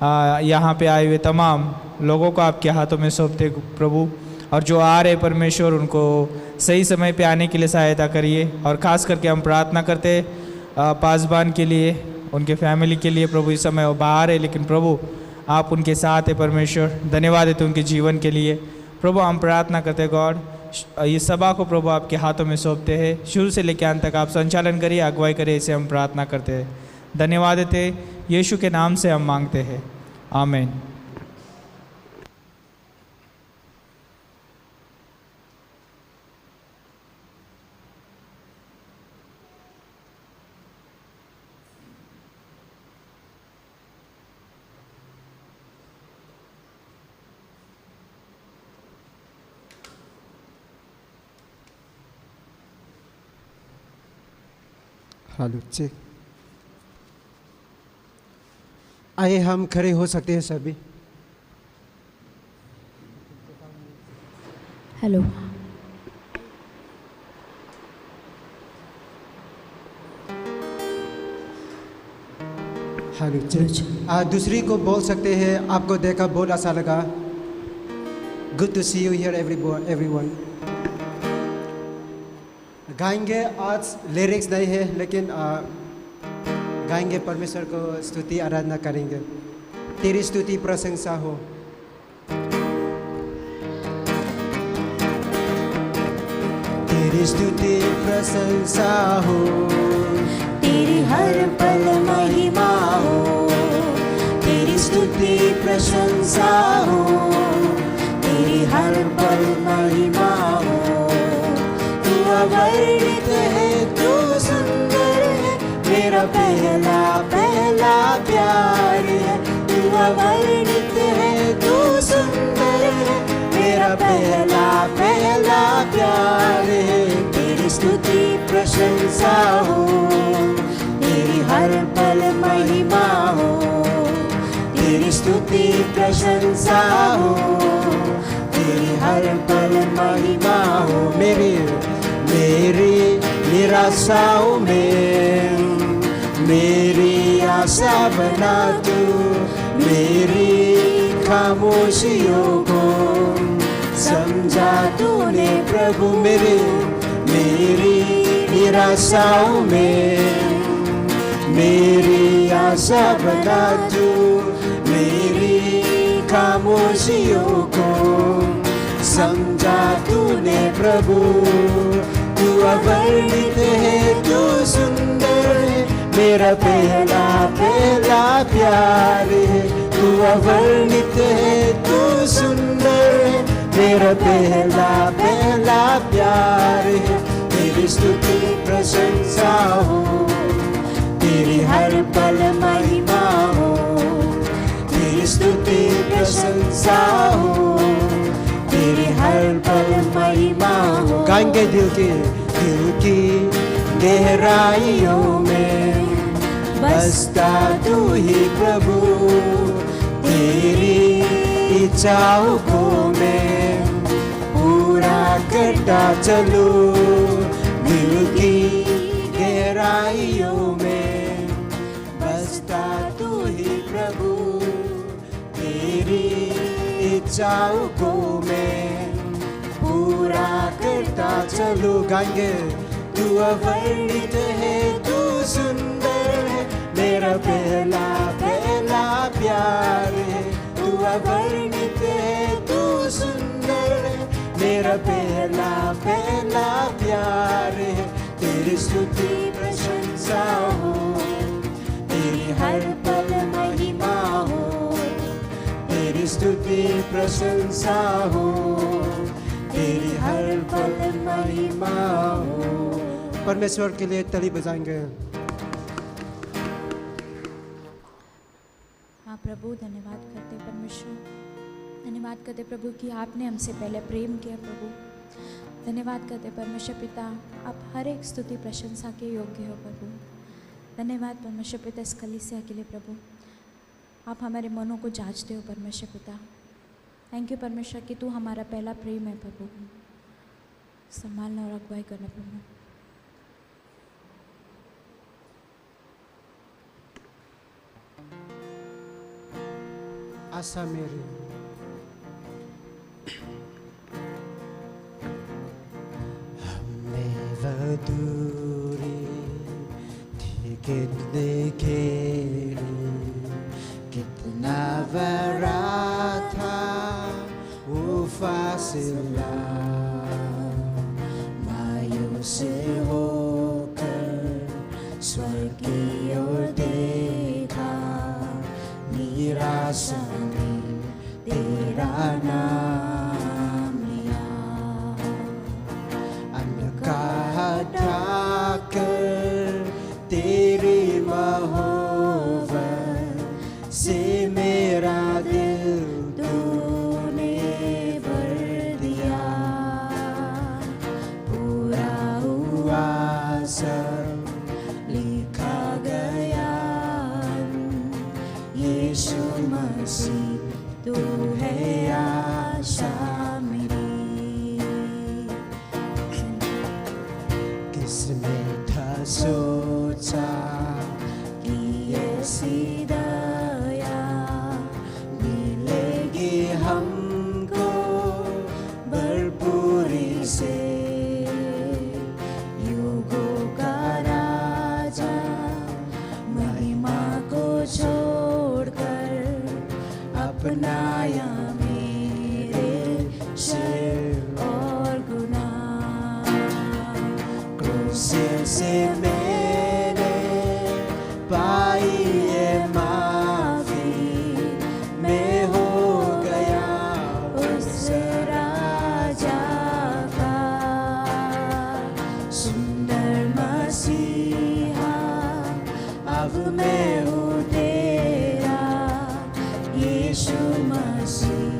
यहाँ पे आए हुए तमाम लोगों को आपके हाथों में सौंपते प्रभु, और जो आ रहे परमेश्वर उनको सही समय पे आने के लिए सहायता करिए। और ख़ास करके हम प्रार्थना करते पासबान के लिए, उनके फैमिली के लिए प्रभु। इस समय वो बाहर है लेकिन प्रभु आप उनके साथ है परमेश्वर। धन्यवाद देते उनके जीवन के लिए प्रभु। हम प्रार्थना करते गॉड, ये सभा को प्रभु आपके हाथों में सौंपते हैं, शुरू से लेकर अंत तक आप संचालन करिए, अगुवाई करिए, इसे हम प्रार्थना करते हैं। धन्यवाद देते यीशु के नाम से हम मांगते हैं, आमीन। Hello check. आइए हम खड़े हो सकते हैं सभी। हेलो। Hello check. दूसरी को बोल सकते हैं, आपको देखा बहुत अच्छा लगा। Good to see you here everyone. गाएंगे, आज लिरिक्स नहीं है लेकिन गाएंगे, परमेश्वर को स्तुति आराधना करेंगे। तेरी स्तुति प्रशंसा हो। तेरी स्तुति प्रशंसा हो, तेरी हर पल महिमा हो, तेरी स्तुति प्रशंसा हो, तेरी हर पल महिमा हो। तू अवर्णित है, तू सुंदर है, मेरा पहला पहला प्यार है। तू अवर्णित है, तू सुंदर है, मेरा पहला पहला प्यार है। तेरी स्तुति प्रशंसा हो, तेरी हर पल महिमा हो, तेरी स्तुति प्रशंसा हो, तेरी हर पल महिमा हो। मेरी निराशाओं में मेरी आशा बना तू, मेरी खामोशियों को समझा तूने प्रभु। मेरी निराशाओं में मेरी आशा बना तू, मेरी खामोशियों को समझा तूने प्रभु। तू अवर्णित है, तू सुंदर है, मेरा पहला पहला प्यार है। तू अवर्णित है, तू सुंदर है, मेरा पहला पहला प्यार है। तेरी स्तुति प्रशंसा हो, तेरी हर पल महिमा हो, तेरी स्तुति प्रशंसा हो, तेरी हर पल महिमा हो। गाएंगे दिल की गहराइयों में बसता तू ही प्रभु। तेरी इच्छाओं को मैं पूरा करता चलूं। दिल की गहराइयों में बसता तू ही प्रभु। तेरी इच्छाओं को मैं पूरा करता चलूं। गाएंगे, तू अवर्णित है, तू सुंदर है, मेरा पहला पहला प्यार है। तू अवर्णित है, तू सुंदर है, मेरा पहला पहला प्यार है। तेरी स्तुति प्रशंसा हो, तेरी हर पल महिमा हो, तेरी स्तुति प्रशंसा हो, तेरी हर पल महिमा हो। परमेश्वर के लिए ताली बजाएंगे। हाँ प्रभु, धन्यवाद करते परमेश्वर, धन्यवाद करते प्रभु कि आपने हमसे पहले प्रेम किया प्रभु। धन्यवाद करते परमेश्वर पिता, आप हर एक स्तुति प्रशंसा के योग्य हो प्रभु। धन्यवाद परमेश्वर पिता इस कलीसिया के लिए प्रभु, आप हमारे मनों को जांचते हो परमेश्वर पिता। थैंक यू परमेश्वर कि तू हमारा पहला प्रेम है प्रभु। संभालना और अगुवाई करना प्रभु। आशा मेरी। हमें वह दूरी थी कितने घेरी, कितना बड़ा था वो फासला। मायूस होकर स्वर्ग की ओर देखा, निराशा में तेरा नाम लिया। अन्न का हटाकर तेरी मोहब्बत से मेरा दिल तूने भर दिया। पूरा हुआ सब लिखा गया, यीशु मसीह तू है आशा मेरी। किसने था सोचा कि ऐसी दया मिलेगी हमको भरपूरी से। युगों का राजा महिमा को छोड़कर अपनाया मेरे शर और गुनाह। क्रूस से मैंने पाई ये माफी, मैं हो गया उस राजा का। सुंदर मसीहा अब मैं हूँ तेरा, यीशु मसीह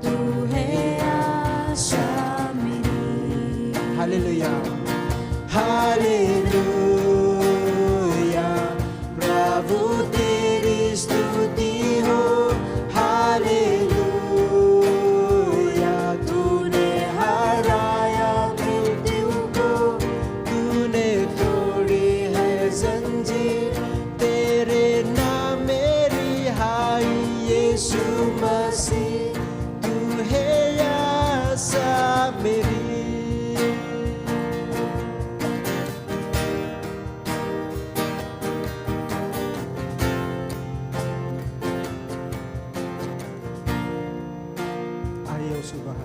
तू है आशा मेरी। हालेलुया हालेलुया, प्रभु तेरी स्तुति हो। हालेलुया, तूने हराया मृत्यु को, तूने तोड़ी है जंजीर, तेरे नाम मेरी हाई। यीशु मसीह तू है आशा मेरी। आए सुबह,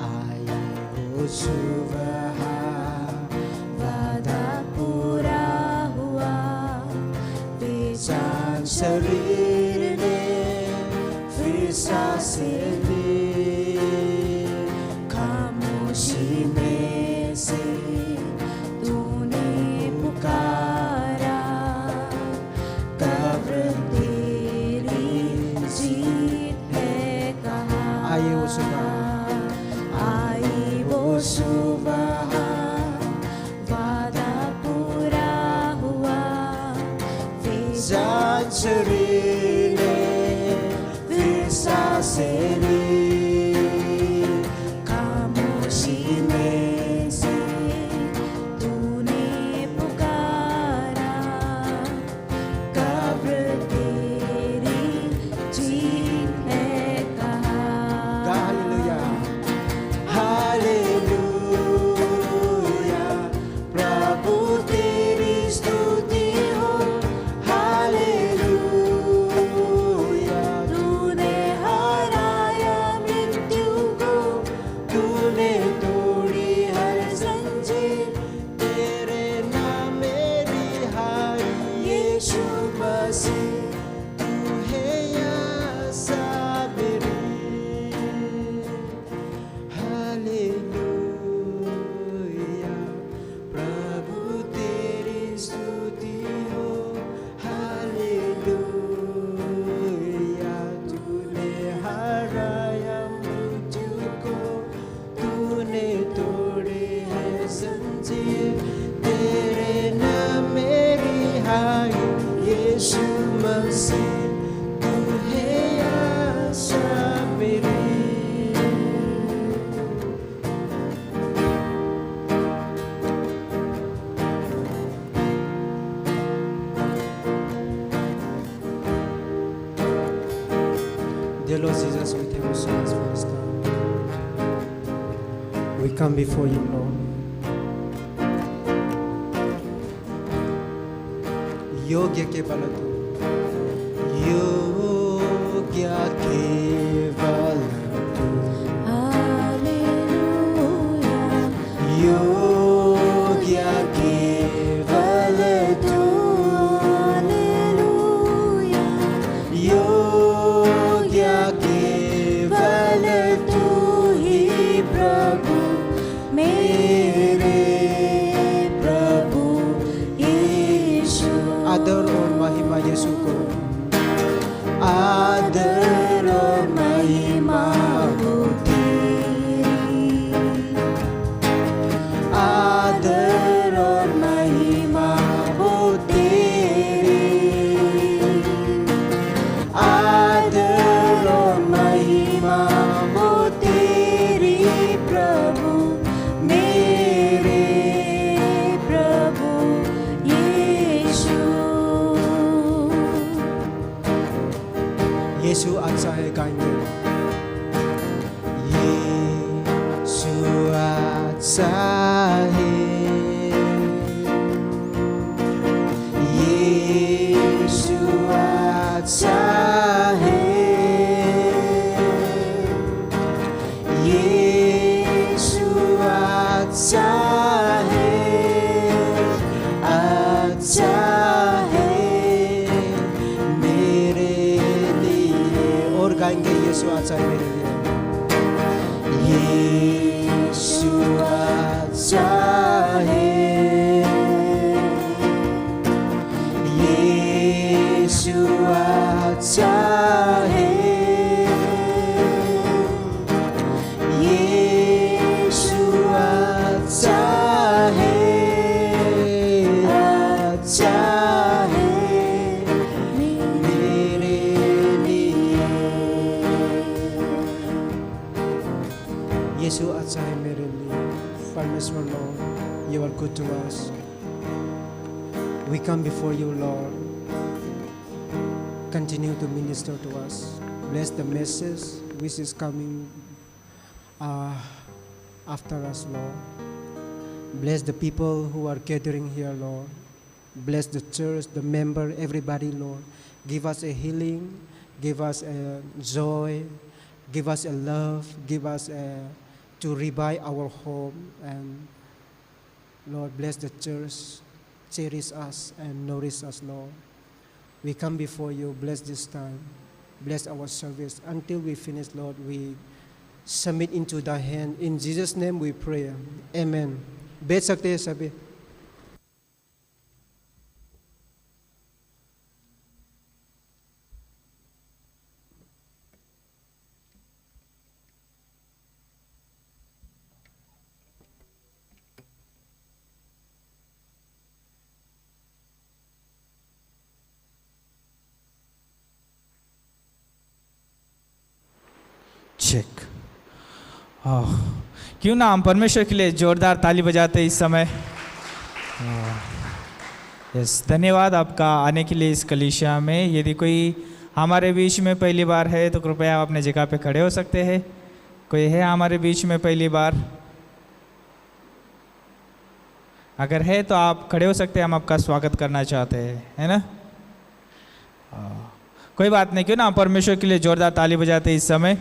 आए वो सुबह, वादा पूरा हुआ। बेजान शरीर ने फिर सांसें ली, खामोशी में से तूने पुकारा। कब्र तेरी जीत है कहा। आए वो सुबह, आई वो सुबह, वादा पूरा हुआ। बेजान शरीर ने फिर सांसें ली, खामोशी में से तूने पुकारा। कब्र तेरी जीत है कहा। हालेलुया हालेलुया, प्रभु तेरी स्तुति हो। हालेलुया, तूने हराया Dear Lord Jesus, we thank you so much for this time. We come before you, Lord. योग्य केवल तू, योग्य केवल तू, हालेलुया योग्य केवल तू, हालेलुया योग्य केवल तू ही प्रभु मेरे प्रभु यीशु आदर और महिमा यीशु को, आदर और महिमा हो तेरी, आदर और महिमा हो तेरी, आदर और महिमा हो तेरी प्रभु मेरे प्रभु यीशु यीशु अच्छा है गाएंगे। यीशु अच्छा है, यीशु अच्छा है, यीशु अच्छा है, अच्छा है मेरे लिए। और गाएंगे यीशु अच्छा है मेरे लिए। यीशु अच्छा है, यीशु अच्छा है, यीशु अच्छा है, अच्छा है मेरे लिए। यीशु अच्छा है मेरे लिए। परमेश्वर Lord, you are good to us. We come before you, Lord. Continue to minister to us. Bless the message which is coming after us, Lord. Bless the people who are gathering here, Lord. Bless the church, the member, everybody, Lord. Give us a healing, give us a joy, give us a love, give us to revive our home. And Lord, bless the church, cherish us and nourish us, Lord. We come before you, bless this time, bless our service. Until we finish, Lord, we submit into thy hand. In Jesus' name we pray. Amen. बैठ सकते हैं सभी। Check. क्यों ना हम परमेश्वर के लिए जोरदार ताली बजाते इस समय। यस, धन्यवाद आपका आने के लिए इस कलीसिया में। यदि कोई हमारे बीच में पहली बार है तो कृपया आप अपने जगह पे खड़े हो सकते हैं। कोई है हमारे बीच में पहली बार? अगर है तो आप खड़े हो सकते हैं, हम आपका स्वागत करना चाहते हैं, है ना? कोई बात नहीं, क्यों ना परमेश्वर के लिए जोरदार ताली बजाते इस समय।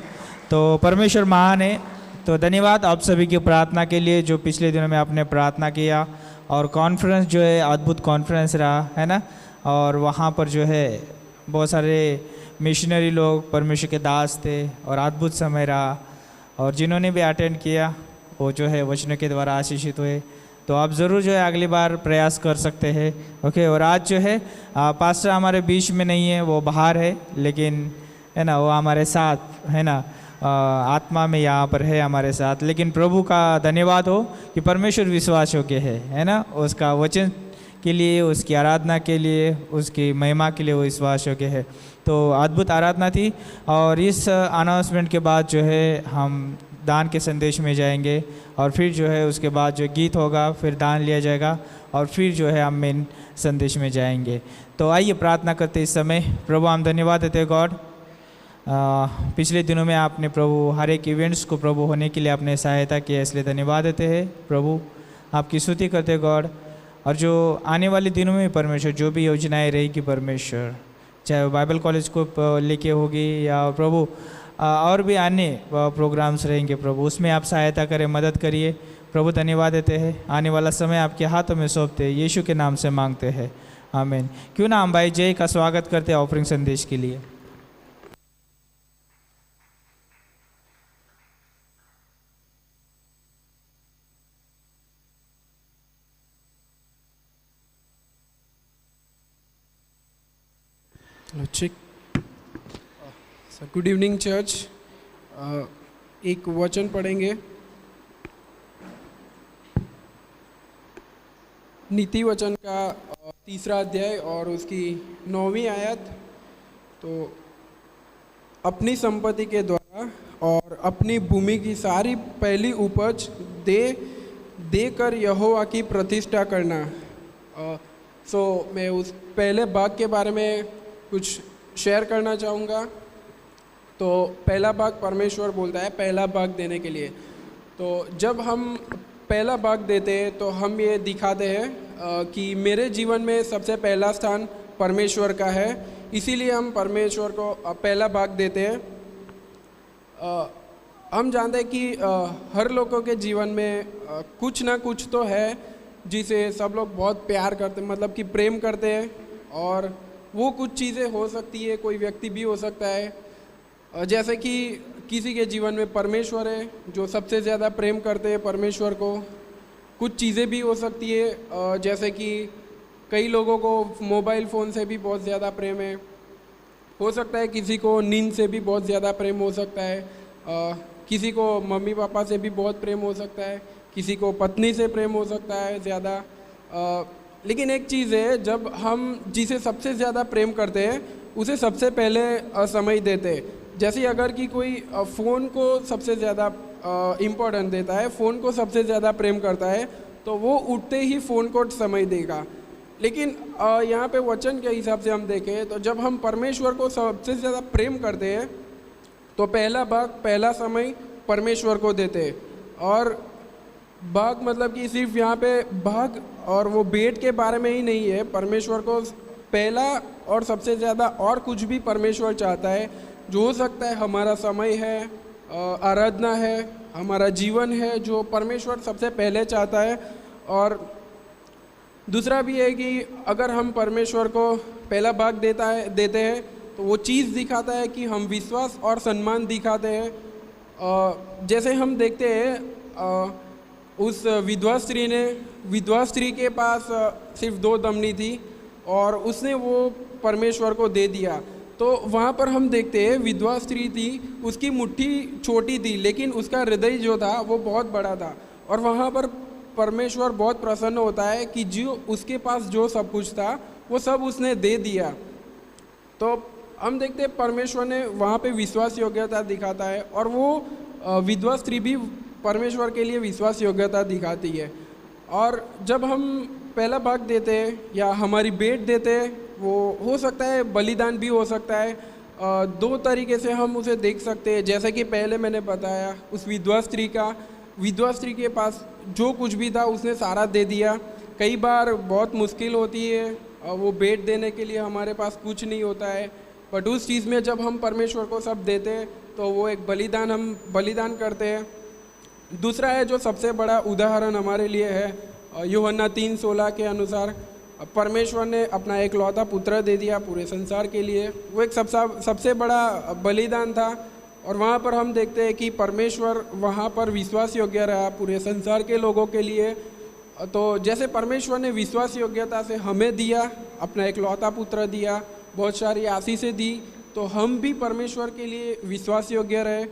तो परमेश्वर महान है। तो धन्यवाद आप सभी की प्रार्थना के लिए जो पिछले दिनों में आपने प्रार्थना किया, और कॉन्फ्रेंस जो है अद्भुत कॉन्फ्रेंस रहा, है ना? और वहाँ पर जो है बहुत सारे मिशनरी लोग परमेश्वर के दास थे और अद्भुत समय रहा। और जिन्होंने भी अटेंड किया वो जो है वचनों के द्वारा आशीषित हुए। तो आप ज़रूर जो है अगली बार प्रयास कर सकते हैं। ओके। और आज जो है पास्टर हमारे बीच में नहीं है, वो बाहर है, लेकिन है ना वो हमारे साथ है ना, आत्मा में यहाँ पर है हमारे साथ। लेकिन प्रभु का धन्यवाद हो कि परमेश्वर विश्वास योग्य है ना? उसका वचन के लिए, उसकी आराधना के लिए, उसकी महिमा के लिए वो विश्वास योग्य है। तो अद्भुत आराधना थी। और इस अनाउंसमेंट के बाद जो है हम दान के संदेश में जाएंगे, और फिर जो है उसके बाद जो गीत होगा, फिर दान लिया जाएगा, और फिर जो है हम मेन संदेश में जाएंगे। तो आइए प्रार्थना करते इस समय। प्रभु हम धन्यवाद देते गॉड, पिछले दिनों में आपने प्रभु हर एक इवेंट्स को प्रभु होने के लिए आपने सहायता किया, इसलिए धन्यवाद देते हैं प्रभु। आपकी स्तुति करते हैं गॉड। और जो आने वाले दिनों में परमेश्वर जो भी योजनाएं रहेगी परमेश्वर, चाहे वो बाइबल कॉलेज को लेके होगी या प्रभु और भी अन्य प्रोग्राम्स रहेंगे प्रभु, उसमें आप सहायता करें, मदद करिए प्रभु। धन्यवाद देते हैं। आने वाला समय आपके हाथों में सौंपते हैं, यीशु के नाम से मांगते हैं, आमीन। क्यों ना हम भाई जय का स्वागत करते हैं ऑफरिंग संदेश के लिए। चिक गुड इवनिंग चर्च। एक वचन पढ़ेंगे, नीति वचन का 3रा अध्याय और उसकी 9वीं आयत। तो अपनी संपत्ति के द्वारा और अपनी भूमि की सारी पहली उपज देकर यहोवा की प्रतिष्ठा करना। मैं उस पहले भाग के बारे में कुछ शेयर करना चाहूँगा। तो पहला भाग परमेश्वर बोलता है पहला भाग देने के लिए। तो जब हम पहला भाग देते हैं तो हम ये दिखाते हैं कि मेरे जीवन में सबसे पहला स्थान परमेश्वर का है, इसीलिए हम परमेश्वर को पहला भाग देते हैं। हम जानते हैं कि हर लोगों के जीवन में कुछ ना कुछ तो है जिसे सब लोग बहुत प्यार करते, मतलब कि प्रेम करते हैं। और वो कुछ चीज़ें हो सकती है, कोई व्यक्ति भी हो सकता है। जैसे कि किसी के जीवन में परमेश्वर है जो सबसे ज़्यादा प्रेम करते हैं परमेश्वर को। कुछ चीज़ें भी हो सकती है, जैसे कि कई लोगों को मोबाइल फ़ोन से भी बहुत ज़्यादा प्रेम है। हो सकता है किसी को नींद से भी बहुत ज़्यादा प्रेम हो सकता है, किसी को मम्मी पापा से भी बहुत प्रेम हो सकता है, किसी को पत्नी से प्रेम हो सकता है ज़्यादा। लेकिन एक चीज़ है, जब हम जिसे सबसे ज़्यादा प्रेम करते हैं उसे सबसे पहले समय देते हैं। जैसे अगर कि कोई फ़ोन को सबसे ज़्यादा इम्पोर्टेंस देता है, फ़ोन को सबसे ज़्यादा प्रेम करता है, तो वो उठते ही फ़ोन को समय देगा। लेकिन यहाँ पे वचन के हिसाब से हम देखें तो जब हम परमेश्वर को सबसे ज़्यादा प्रेम करते हैं तो पहला भाग, पहला समय परमेश्वर को देते हैं। और भाग मतलब कि सिर्फ यहाँ पे भाग और वो भेंट के बारे में ही नहीं है, परमेश्वर को पहला और सबसे ज़्यादा और कुछ भी परमेश्वर चाहता है, जो हो सकता है हमारा समय है, आराधना है, हमारा जीवन है, जो परमेश्वर सबसे पहले चाहता है। और दूसरा भी है कि अगर हम परमेश्वर को पहला भाग देते हैं तो वो चीज़ दिखाता है कि हम विश्वास और सम्मान दिखाते हैं। जैसे हम देखते हैं उस विधवा स्त्री के पास सिर्फ 2 दमनी थी और उसने वो परमेश्वर को दे दिया। तो वहाँ पर हम देखते हैं विधवा स्त्री थी, उसकी मुट्ठी छोटी थी लेकिन उसका हृदय जो था वो बहुत बड़ा था। और वहाँ पर परमेश्वर बहुत प्रसन्न होता है कि जो उसके पास जो सब कुछ था वो सब उसने दे दिया। तो हम देखते हैं परमेश्वर ने वहाँ पे विश्वास योग्यता दिखाता है और वो विधवा स्त्री भी परमेश्वर के लिए विश्वास योग्यता दिखाती है। और जब हम पहला भाग देते हैं या हमारी भेंट देते हैं, वो हो सकता है बलिदान भी हो सकता है। 2 तरीके से हम उसे देख सकते हैं। जैसे कि पहले मैंने बताया उस विधवा स्त्री के पास जो कुछ भी था उसने सारा दे दिया। कई बार बहुत मुश्किल होती है, वो भेंट देने के लिए हमारे पास कुछ नहीं होता है, बट उस चीज़ में जब हम परमेश्वर को सब देते हैं तो वो एक बलिदान, हम बलिदान करते हैं। दूसरा है जो सबसे बड़ा उदाहरण हमारे लिए है, यूहन्ना 3:16 के अनुसार परमेश्वर ने अपना एकलौता पुत्र दे दिया पूरे संसार के लिए। वो एक सबसे बड़ा बलिदान था। और वहाँ पर हम देखते हैं कि परमेश्वर वहाँ पर विश्वास योग्य रहा पूरे संसार के लोगों के लिए। तो जैसे परमेश्वर ने विश्वास योग्यता से हमें दिया, अपना एकलौता पुत्र दिया, बहुत सारी आशीषें दी, तो हम भी परमेश्वर के लिए विश्वास योग्य रहे।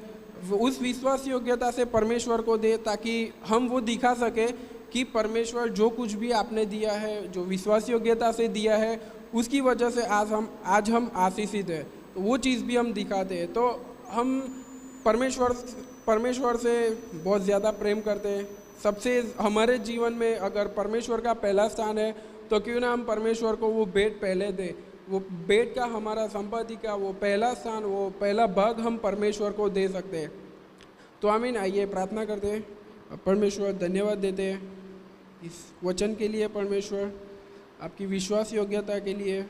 उस विश्वास योग्यता से परमेश्वर को दे ताकि हम वो दिखा सके कि परमेश्वर जो कुछ भी आपने दिया है, जो विश्वास योग्यता से दिया है, उसकी वजह से आज हम आशीषित हैं। तो वो चीज़ भी हम दिखाते हैं। तो हम परमेश्वर से बहुत ज़्यादा प्रेम करते हैं। सबसे हमारे जीवन में अगर परमेश्वर का पहला स्थान है तो क्यों ना हम परमेश्वर को वो भेंट पहले दें। वो भेंट का, हमारा संपत्ति का वो पहला स्थान, वो पहला भाग हम परमेश्वर को दे सकते हैं। तो आमीन। आइए प्रार्थना करते हैं। परमेश्वर धन्यवाद देते हैं इस वचन के लिए। परमेश्वर आपकी विश्वास योग्यता के लिए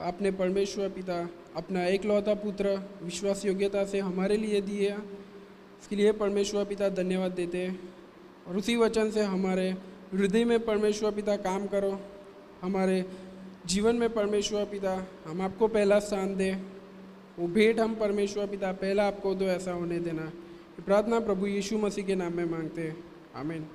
आपने परमेश्वर पिता अपना एकलौता पुत्र विश्वास योग्यता से हमारे लिए दिया, इसके लिए परमेश्वर पिता धन्यवाद देते हैं। और उसी वचन से हमारे हृदय में परमेश्वर पिता काम करो, हमारे जीवन में परमेश्वर पिता हम आपको पहला स्थान दें, वो भेंट हम परमेश्वर पिता पहला आपको दो, ऐसा होने देना। ये प्रार्थना प्रभु यीशु मसीह के नाम में मांगते हैं, आमीन।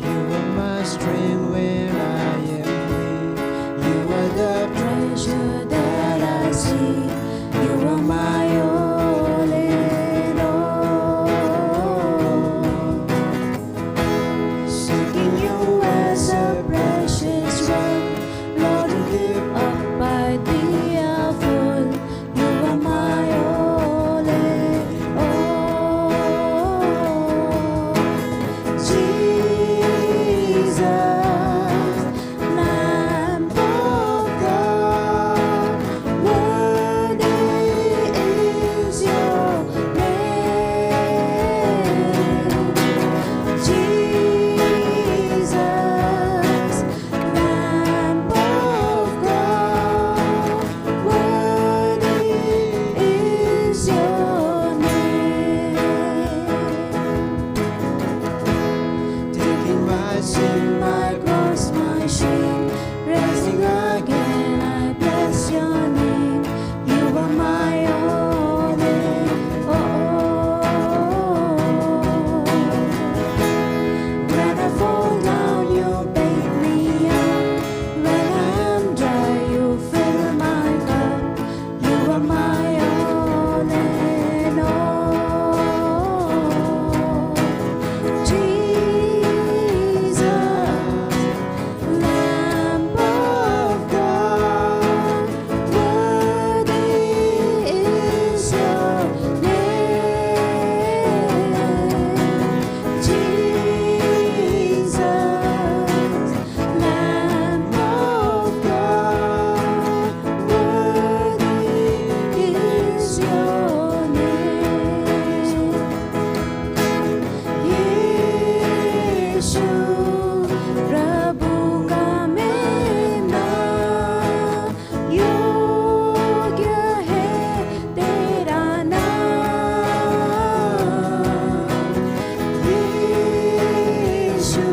You are my strength when I am weak. You are the treasure that I see. You are my all in all. Seeking you as a precious one, Lord, you give up by the full. You are my all in all. Jesus, Lamb of God, worthy is your name. Jesus, Lamb of God, worthy is your name. Taking my sin, my cross, my shame, rising again, I bless your name. You are my all in all. When I fall down, you pick me up. When I am dry, you fill my cup. You are my all in all. Jesus, Lamb of God, worthy is your name. Jesus, Lamb of God, worthy is your name. यीशु प्रभु का मेरा योग्य है तेरा नाम। यीशु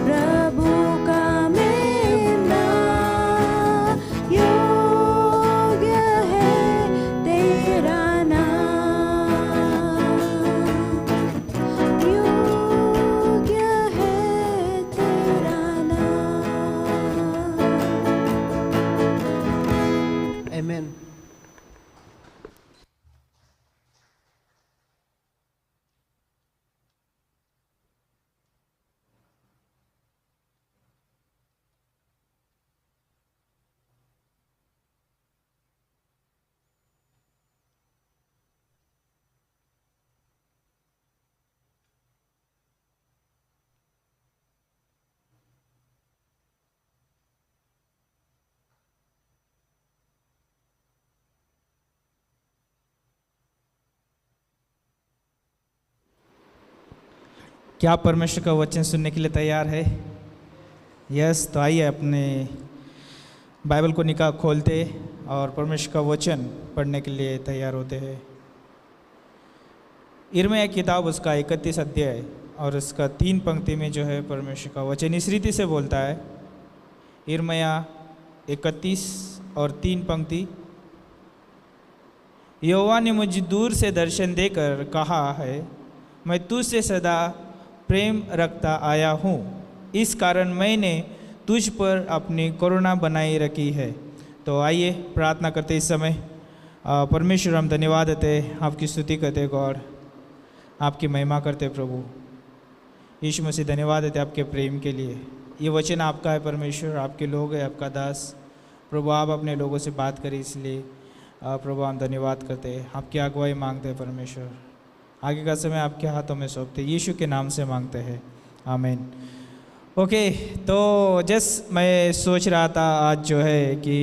प्रभु का मेरा योग्य है तेरा नाम। योग्य है तेरा नाम। Amen. क्या आप परमेश्वर का वचन सुनने के लिए तैयार है? यस, तो आइए अपने बाइबल को खोलते और परमेश्वर का वचन पढ़ने के लिए तैयार होते हैं। यिर्मयाह किताब उसका 31 अध्याय और उसका 3 पंक्ति में जो है परमेश्वर का वचन इस रीति से बोलता है। यिर्मयाह 31 और 3 पंक्ति। यहोवा ने मुझे दूर से दर्शन देकर कहा है, मैं तुझसे सदा प्रेम रखता आया हूँ, इस कारण मैंने तुझ पर अपनी करुणा बनाई रखी है। तो आइए प्रार्थना करते इस समय। परमेश्वर हम धन्यवाद देते, आपकी स्तुति करते गॉड, आपकी महिमा करते प्रभु यीशु मसीह। धन्यवाद देते आपके प्रेम के लिए। ये वचन आपका है परमेश्वर, आपके लोग हैं, आपका दास प्रभु। आप अपने लोगों से बात करें, इसलिए प्रभु हम धन्यवाद करते हैं, आपकी अगुवाई मांगते हैं परमेश्वर। आगे का समय आपके हाथों में सौंपते, यीशु के नाम से मांगते हैं, आमीन। ओके, तो मैं सोच रहा था आज जो है कि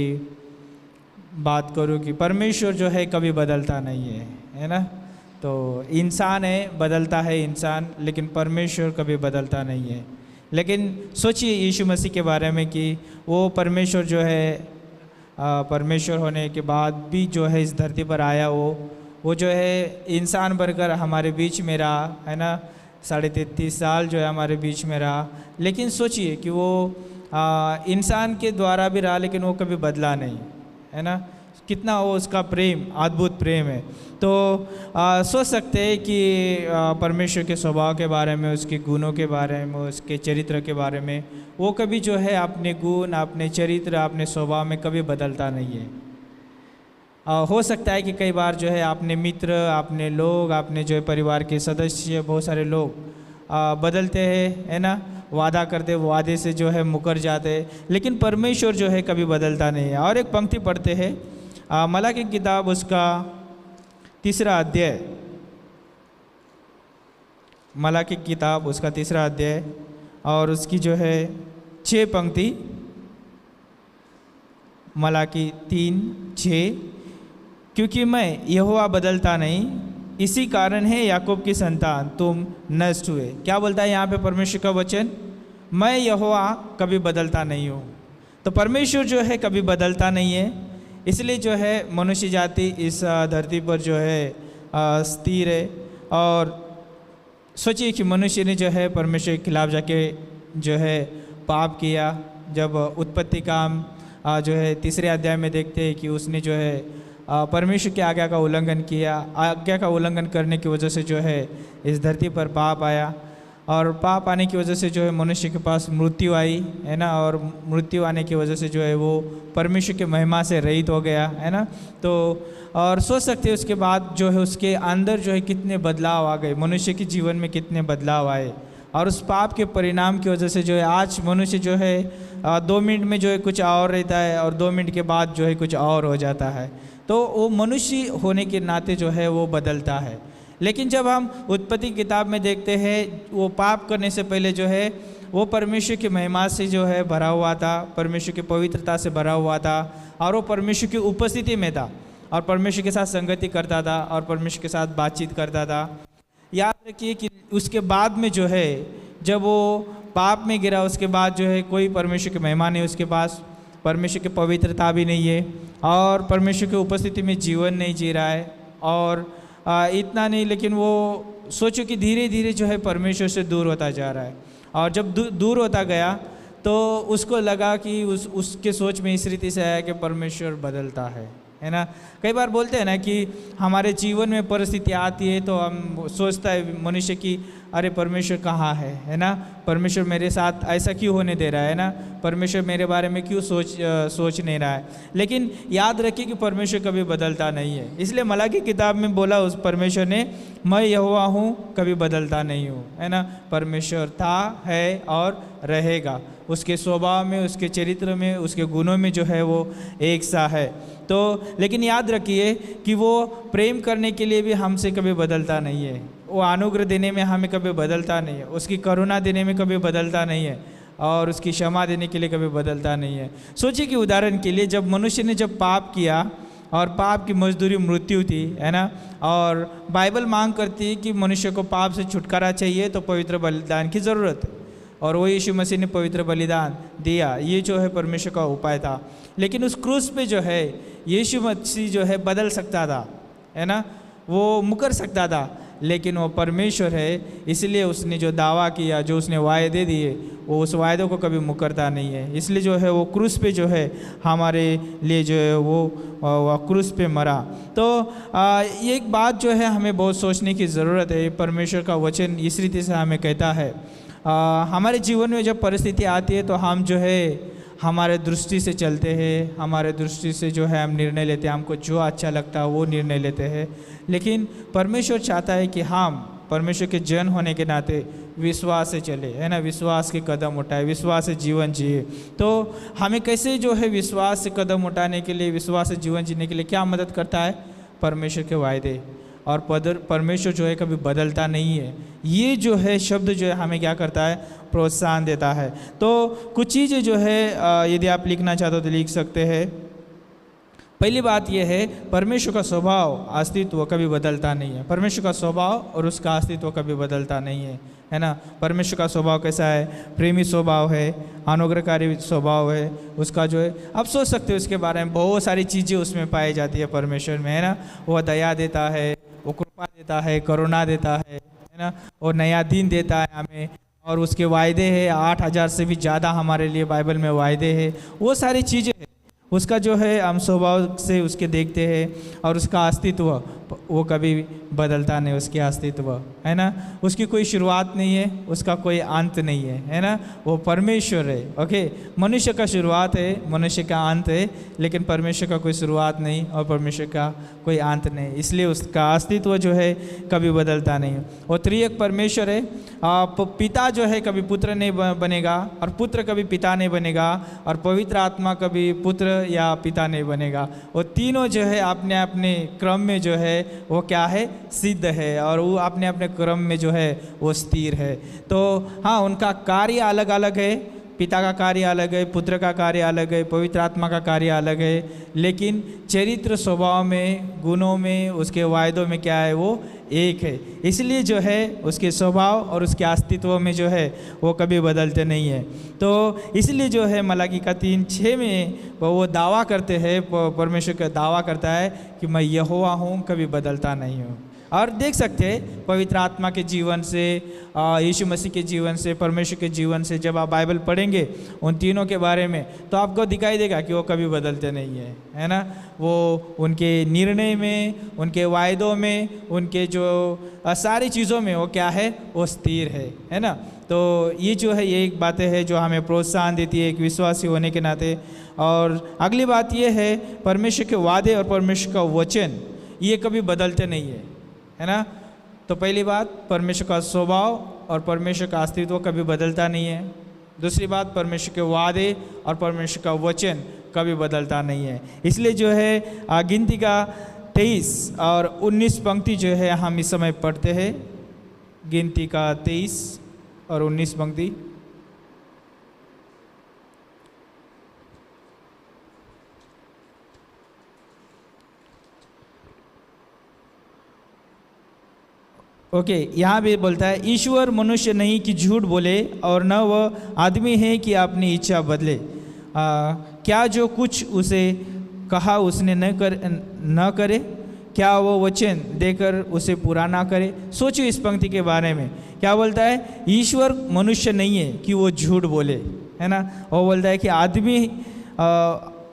बात करूं कि परमेश्वर जो है कभी बदलता नहीं है ना। तो इंसान है, बदलता है इंसान, लेकिन परमेश्वर कभी बदलता नहीं है। लेकिन सोचिए यीशु मसीह के बारे में कि वो परमेश्वर जो है परमेश्वर होने के बाद भी जो है इस धरती पर आया, वो जो है इंसान बनकर हमारे बीच में रहा, है ना। 33.5 साल जो है हमारे बीच में रहा। लेकिन सोचिए कि वो इंसान के द्वारा भी रहा, लेकिन वो कभी बदला नहीं, है ना। कितना वो उसका प्रेम, अद्भुत प्रेम है। तो सोच सकते हैं कि परमेश्वर के स्वभाव के बारे में, उसके गुणों के बारे में, उसके चरित्र के बारे में, वो कभी जो है अपने गुण, अपने चरित्र, अपने स्वभाव में कभी बदलता नहीं है। हो सकता है कि कई बार जो है अपने मित्र, अपने लोग, अपने जो है परिवार के सदस्य, बहुत सारे लोग बदलते हैं, है ना। वादा करते, वादे से जो है मुकर जाते हैं, लेकिन परमेश्वर जो है कभी बदलता नहीं है। और एक पंक्ति पढ़ते हैं मलाकी की किताब उसका 3 अध्याय, मलाकी की किताब उसका 3 अध्याय और उसकी जो है 6 पंक्ति। मलाकी 3:6, क्योंकि मैं यहोवा बदलता नहीं, इसी कारण है याकूब की संतान तुम नष्ट हुए। क्या बोलता है यहाँ पे परमेश्वर का वचन? मैं यहोवा कभी बदलता नहीं हूँ। तो परमेश्वर जो है कभी बदलता नहीं है, इसलिए जो है मनुष्य जाति इस धरती पर जो है स्थिर है। और सोचिए कि मनुष्य ने जो है परमेश्वर के खिलाफ जाके जो है पाप किया। जब उत्पत्ति काम जो है 3 अध्याय में देखते हैं कि उसने जो है परमेश्वर की आज्ञा का उल्लंघन किया। आज्ञा का उल्लंघन करने की वजह से जो है इस धरती पर पाप आया, और पाप आने की वजह से जो है मनुष्य के पास मृत्यु आई, है ना। और मृत्यु आने की वजह से जो है वो परमेश्वर की महिमा से रहित हो गया, है ना। तो और सोच सकते हैं उसके बाद जो है उसके अंदर जो है कितने बदलाव आ गए, मनुष्य के जीवन में कितने बदलाव आए। और उस पाप के परिणाम की वजह से जो है आज मनुष्य जो है 2 मिनट में जो है कुछ और रहता है, और 2 मिनट के बाद जो है कुछ और हो जाता है। तो वो मनुष्य होने के नाते जो है वो बदलता है। लेकिन जब हम उत्पत्ति किताब में देखते हैं, वो पाप करने से पहले जो है वो परमेश्वर की महिमा से जो है भरा हुआ था, परमेश्वर की पवित्रता से भरा हुआ था, और वो परमेश्वर की उपस्थिति में था, और परमेश्वर के साथ संगति करता था, और परमेश्वर के साथ बातचीत करता था। याद रखिए कि उसके बाद में जो है जब वो पाप में गिरा, उसके बाद जो है कोई परमेश्वर की महिमा नहीं उसके पास, परमेश्वर की पवित्रता भी नहीं है, और परमेश्वर की उपस्थिति में जीवन नहीं जी रहा है। और इतना नहीं, लेकिन वो सोचो कि धीरे धीरे जो है परमेश्वर से दूर होता जा रहा है। और जब दूर होता गया तो उसको लगा कि उसके सोच में इस रीति से आया कि परमेश्वर बदलता है ना। कई बार बोलते हैं ना कि हमारे जीवन में परिस्थिति आती है तो हम सोचता है मनुष्य कि अरे परमेश्वर कहाँ है ना। परमेश्वर मेरे साथ ऐसा क्यों होने दे रहा है ना, परमेश्वर मेरे बारे में क्यों सोच नहीं रहा है। लेकिन याद रखिए कि परमेश्वर कभी बदलता नहीं है। इसलिए मलाकी किताब में बोला उस परमेश्वर ने, मैं यहोवा हूँ, कभी बदलता नहीं हूँ, है ना। परमेश्वर था, है और रहेगा। उसके स्वभाव में, उसके चरित्र में, उसके गुणों में जो है वो एक सा है। तो लेकिन याद रखिए कि वो प्रेम करने के लिए भी हमसे कभी बदलता नहीं है, वो अनुग्रह देने में हमें कभी बदलता नहीं है, उसकी करुणा देने में कभी बदलता नहीं है, और उसकी क्षमा देने के लिए कभी बदलता नहीं है। सोचिए कि उदाहरण के लिए जब मनुष्य ने जब पाप किया और पाप की मजदूरी मृत्यु थी, है ना, और बाइबल मांग करती है कि मनुष्य को पाप से छुटकारा चाहिए तो पवित्र बलिदान की ज़रूरत है। और वो यीशु मसीह ने पवित्र बलिदान दिया, ये जो है परमेश्वर का उपाय था। लेकिन उस क्रूस पे जो है यीशु मसीह जो है बदल सकता था, है ना, वो मुकर सकता था, लेकिन वो परमेश्वर है, इसलिए उसने जो दावा किया, जो उसने वायदे दिए, वो उस वायदों को कभी मुकरता नहीं है। इसलिए जो है वो क्रूस पे जो है हमारे लिए जो है वो क्रूस पे मरा। तो ये एक बात जो है हमें बहुत सोचने की ज़रूरत है। परमेश्वर का वचन इस रीति से हमें कहता है, हमारे जीवन में जब परिस्थिति आती है तो हम जो है हमारे दृष्टि से चलते हैं, हमारे दृष्टि से जो है हम निर्णय लेते हैं, हमको जो अच्छा लगता है वो निर्णय लेते हैं। लेकिन परमेश्वर चाहता है कि हम परमेश्वर के जन होने के नाते विश्वास से चले, है ना, विश्वास के कदम उठाए, विश्वास से जीवन जिए। तो हमें कैसे जो है विश्वास से कदम उठाने के लिए, विश्वास से जीवन जीने के लिए क्या मदद करता है? परमेश्वर के वायदे। और परमेश्वर जो है कभी बदलता नहीं है। ये जो है शब्द जो है हमें क्या करता है? प्रोत्साहन देता है। तो कुछ चीज़ें जो है यदि आप लिखना चाहते हो तो लिख सकते हैं। पहली बात यह है, परमेश्वर का स्वभाव, अस्तित्व कभी बदलता नहीं है। परमेश्वर का स्वभाव और उसका अस्तित्व कभी बदलता नहीं है ना। परमेश्वर का स्वभाव कैसा है? प्रेमी स्वभाव है, अनुग्रहकारी स्वभाव है उसका जो है। आप सोच सकते हो उसके बारे में, बहुत सारी चीज़ें उसमें पाई जाती है परमेश्वर में, है ना। वो दया देता है, वो कृपा देता है, करुणा देता है ना, और नया दिन देता है हमें, और उसके वायदे हैं 8000 से भी ज़्यादा हमारे लिए बाइबल में वायदे हैं। वो सारी चीज़ें उसका जो है हम स्वभाव से उसके देखते हैं, और उसका अस्तित्व वो कभी बदलता नहीं, उसके अस्तित्व, है ना। उसकी कोई शुरुआत नहीं है, उसका कोई अंत नहीं है ना। वो परमेश्वर है, ओके। मनुष्य का शुरुआत है, मनुष्य का अंत है, लेकिन परमेश्वर का कोई शुरुआत नहीं और परमेश्वर का कोई अंत नहीं, इसलिए उसका अस्तित्व जो है कभी बदलता नहीं। वो त्रिएक परमेश्वर है। पिता जो है कभी पुत्र नहीं बनेगा, और पुत्र कभी पिता नहीं बनेगा, और पवित्र आत्मा कभी पुत्र या पिता नहीं बनेगा। वो तीनों जो है अपने अपने क्रम में जो है वो क्या है? सिद्ध है, और वो अपने अपने क्रम में जो है वो स्थिर है। तो हाँ, उनका कार्य अलग अलग है, पिता का कार्य अलग है, पुत्र का कार्य अलग है, पवित्र आत्मा का कार्य अलग है, लेकिन चरित्र, स्वभाव में, गुणों में, उसके वायदों में क्या है? वो एक है। इसलिए जो है उसके स्वभाव और उसके अस्तित्व में जो है वो कभी बदलते नहीं है। तो इसलिए जो है मलाकी का 3:6 में वो दावा करते हैं, परमेश्वर का दावा करता है कि मैं यहोवा हूँ, कभी बदलता नहीं हूँ। और देख सकते हैं पवित्र आत्मा के जीवन से, यीशु मसीह के जीवन से, परमेश्वर के जीवन से, जब आप बाइबल पढ़ेंगे उन तीनों के बारे में, तो आपको दिखाई देगा कि वो कभी बदलते नहीं है ना। वो उनके निर्णय में, उनके वायदों में, उनके जो सारी चीज़ों में वो क्या है? वो स्थिर है ना। तो ये जो है ये एक बातें है जो हमें प्रोत्साहन देती है एक विश्वासी होने के नाते। और अगली बात ये है, परमेश्वर के वादे और परमेश्वर का वचन ये कभी बदलते नहीं है ना। तो पहली बात, परमेश्वर का स्वभाव और परमेश्वर का अस्तित्व कभी बदलता नहीं है। दूसरी बात, परमेश्वर के वादे और परमेश्वर का वचन कभी बदलता नहीं है। इसलिए जो है गिनती का 23 और 19 पंक्ति जो है हम इस समय पढ़ते हैं। गिनती का 23 और 19 पंक्ति। ओके, यहाँ भी बोलता है, ईश्वर मनुष्य नहीं कि झूठ बोले, और न वह आदमी है कि अपनी इच्छा बदले। क्या जो कुछ उसे कहा उसने न करे? क्या वो वचन देकर उसे पूरा ना करे? सोचिए इस पंक्ति के बारे में। क्या बोलता है? ईश्वर मनुष्य नहीं है कि वो झूठ बोले, है ना। वो बोलता है कि आदमी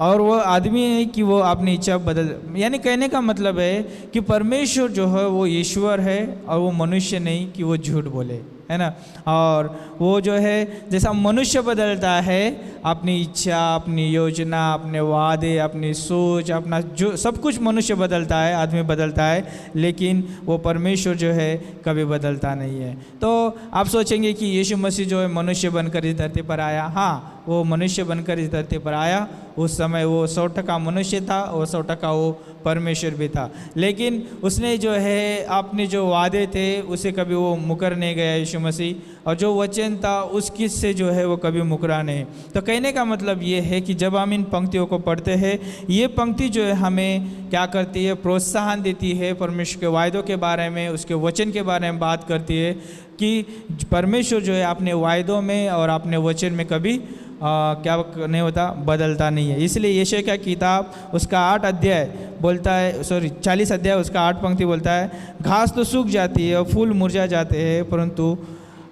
और वो आदमी है कि वो अपनी इच्छा बदल, यानी कहने का मतलब है कि परमेश्वर जो है वो ईश्वर है और वो मनुष्य नहीं कि वो झूठ बोले, है ना। और वो जो है जैसा मनुष्य बदलता है अपनी इच्छा, अपनी योजना, अपने वादे, अपनी सोच, अपना जो सब कुछ मनुष्य बदलता है, आदमी बदलता है, लेकिन वो परमेश्वर जो है कभी बदलता नहीं है। तो आप सोचेंगे कि यीशु मसीह जो है मनुष्य बनकर इस धरती पर आया। हाँ, वो मनुष्य बनकर इस धरती पर आया। उस समय वो 100% मनुष्य था और 100% वो परमेश्वर भी था, लेकिन उसने जो है अपने जो वादे थे उसे कभी वो मुकर नहीं गया यीशु मसीह, और जो वचन था उसकी से जो है वो कभी मुकरा नहीं। तो कहने का मतलब ये है कि जब हम इन पंक्तियों को पढ़ते हैं, ये पंक्ति जो है हमें क्या करती है? प्रोत्साहन देती है, परमेश्वर के वायदों के बारे में, उसके वचन के बारे में बात करती है कि परमेश्वर जो है अपने वायदों में और अपने वचन में कभी क्या नहीं होता, बदलता नहीं है। इसलिए यशायाह का किताब उसका 8 अध्याय बोलता है, 40 अध्याय उसका 8 पंक्ति बोलता है, घास तो सूख जाती है और फूल मुरझा जाते हैं, परंतु